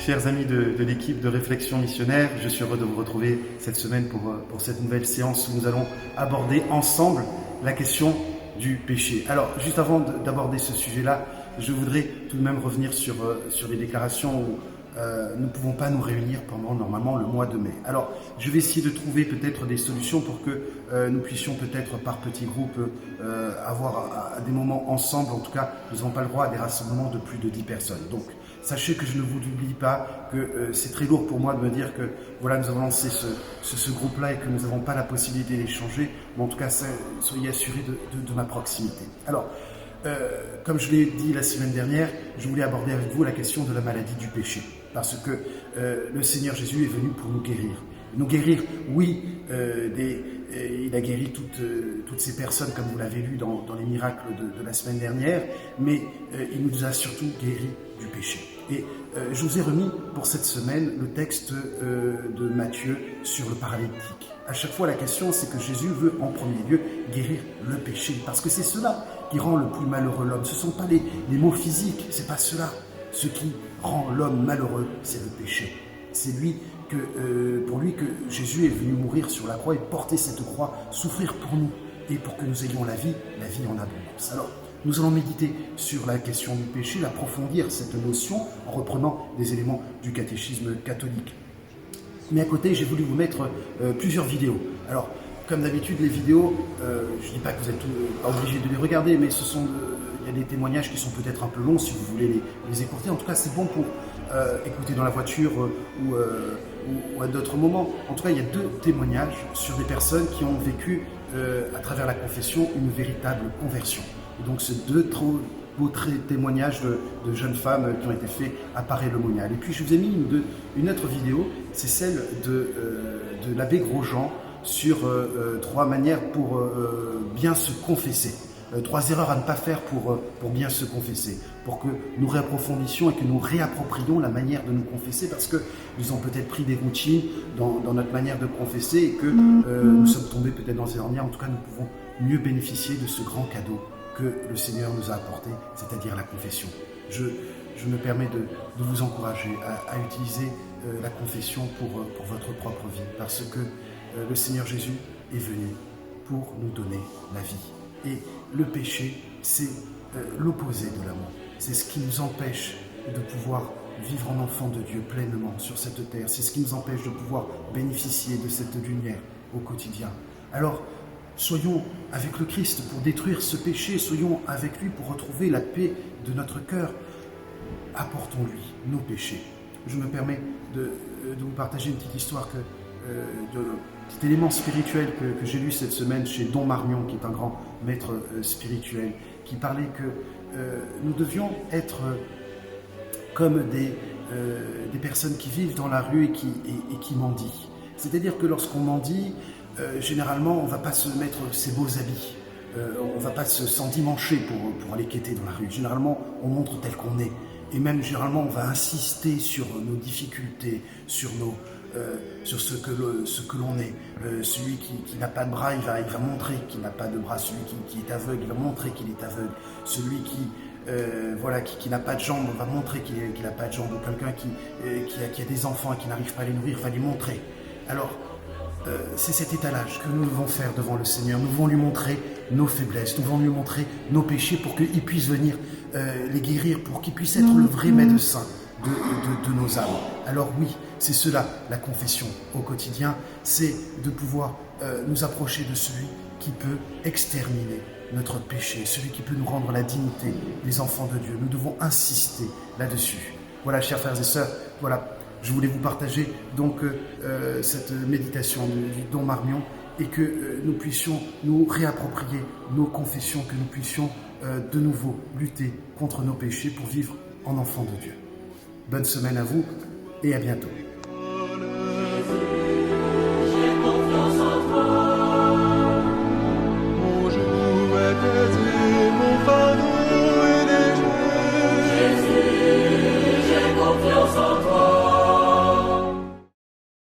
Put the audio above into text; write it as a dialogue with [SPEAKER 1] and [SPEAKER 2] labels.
[SPEAKER 1] Chers amis de l'équipe de Réflexion Missionnaire, je suis heureux de vous retrouver cette semaine pour cette nouvelle séance où nous allons aborder ensemble la question du péché. Alors, juste avant d'aborder ce sujet-là, je voudrais tout de même revenir sur les déclarations où nous ne pouvons pas nous réunir pendant normalement le mois de mai. Alors, je vais essayer de trouver peut-être des solutions pour que nous puissions peut-être par petits groupes avoir à des moments ensemble. En tout cas, nous n'avons pas le droit à des rassemblements de plus de 10 personnes. Donc, sachez que je ne vous oublie pas, que c'est très lourd pour moi de me dire que voilà, nous avons lancé ce groupe-là et que nous n'avons pas la possibilité d'échanger. Mais en tout cas, soyez assurés de ma proximité. Alors, comme je l'ai dit la semaine dernière, je voulais aborder avec vous la question de la maladie du péché. Parce que le Seigneur Jésus est venu pour nous guérir. Nous guérir, oui, il a guéri toutes ces personnes, comme vous l'avez lu dans les miracles de la semaine dernière, mais il nous a surtout guéris du péché. Et je vous ai remis pour cette semaine le texte de Matthieu sur le paralytique. À chaque fois, la question, c'est que Jésus veut en premier lieu guérir le péché, parce que c'est cela qui rend le plus malheureux l'homme. Ce ne sont pas les maux physiques, c'est pas cela. Ce qui rend l'homme malheureux, c'est le péché. C'est pour lui que Jésus est venu mourir sur la croix et porter cette croix, souffrir pour nous et pour que nous ayons la vie en abondance. Alors, nous allons méditer sur la question du péché, approfondir cette notion en reprenant des éléments du catéchisme catholique. Mais à côté, j'ai voulu vous mettre plusieurs vidéos. Alors, comme d'habitude, les vidéos, je ne dis pas que vous êtes pas obligés de les regarder, mais il y a des témoignages qui sont peut-être un peu longs si vous voulez les écouter. En tout cas, c'est bon pour écouter dans la voiture ou à d'autres moments. En tout cas, il y a 2 témoignages sur des personnes qui ont vécu à travers la confession une véritable conversion. Et donc, c'est 2 beaux témoignages de jeunes femmes qui ont été faits à Paray-le-Monial. Et puis, je vous ai mis une autre vidéo, c'est celle de l'abbé Grosjean sur 3 manières pour bien se confesser. 3 erreurs à ne pas faire pour bien se confesser, pour que nous réapprofondissions et que nous réapproprions la manière de nous confesser, parce que nous avons peut-être pris des routines dans notre manière de confesser et que nous sommes tombés peut-être dans ces ornières. En tout cas, nous pouvons mieux bénéficier de ce grand cadeau que le Seigneur nous a apporté, c'est-à-dire la confession. Je me permets de vous encourager à utiliser la confession pour votre propre vie, parce que le Seigneur Jésus est venu pour nous donner la vie. Et le péché, c'est l'opposé de l'amour. C'est ce qui nous empêche de pouvoir vivre en enfant de Dieu pleinement sur cette terre. C'est ce qui nous empêche de pouvoir bénéficier de cette lumière au quotidien. Alors, soyons avec le Christ pour détruire ce péché. Soyons avec lui pour retrouver la paix de notre cœur. Apportons-lui nos péchés. Je me permets de vous partager une petite histoire petit élément spirituel que j'ai lu cette semaine chez Don Marmion, qui est un grand maître spirituel, qui parlait que nous devions être comme des personnes qui vivent dans la rue et qui mendient. C'est-à-dire que lorsqu'on mendie, généralement, on ne va pas se mettre ses beaux habits, on ne va pas s'endimancher pour aller quêter dans la rue. Généralement, on montre tel qu'on est. Et même, généralement, on va insister sur nos difficultés, sur ce que l'on est. Celui qui n'a pas de bras, il va montrer qu'il n'a pas de bras. Celui qui est aveugle, il va montrer qu'il est aveugle. Celui qui n'a pas de jambes, va montrer qu'il n'a pas de jambes. Ou quelqu'un qui a des enfants et qui n'arrive pas à les nourrir, va les montrer. Alors, c'est cet étalage que nous devons faire devant le Seigneur. Nous devons lui montrer nos faiblesses, nous devons lui montrer nos péchés pour qu'il puisse venir les guérir, pour qu'il puisse être le vrai médecin de nos âmes. Alors oui, c'est cela, la confession au quotidien, c'est de pouvoir nous approcher de celui qui peut exterminer notre péché, celui qui peut nous rendre la dignité des enfants de Dieu. Nous devons insister là-dessus. Voilà, chers frères et sœurs, voilà. Je voulais vous partager donc cette méditation du Don Marmion et que nous puissions nous réapproprier nos confessions, que nous puissions de nouveau lutter contre nos péchés pour vivre en enfants de Dieu. Bonne semaine à vous et à bientôt.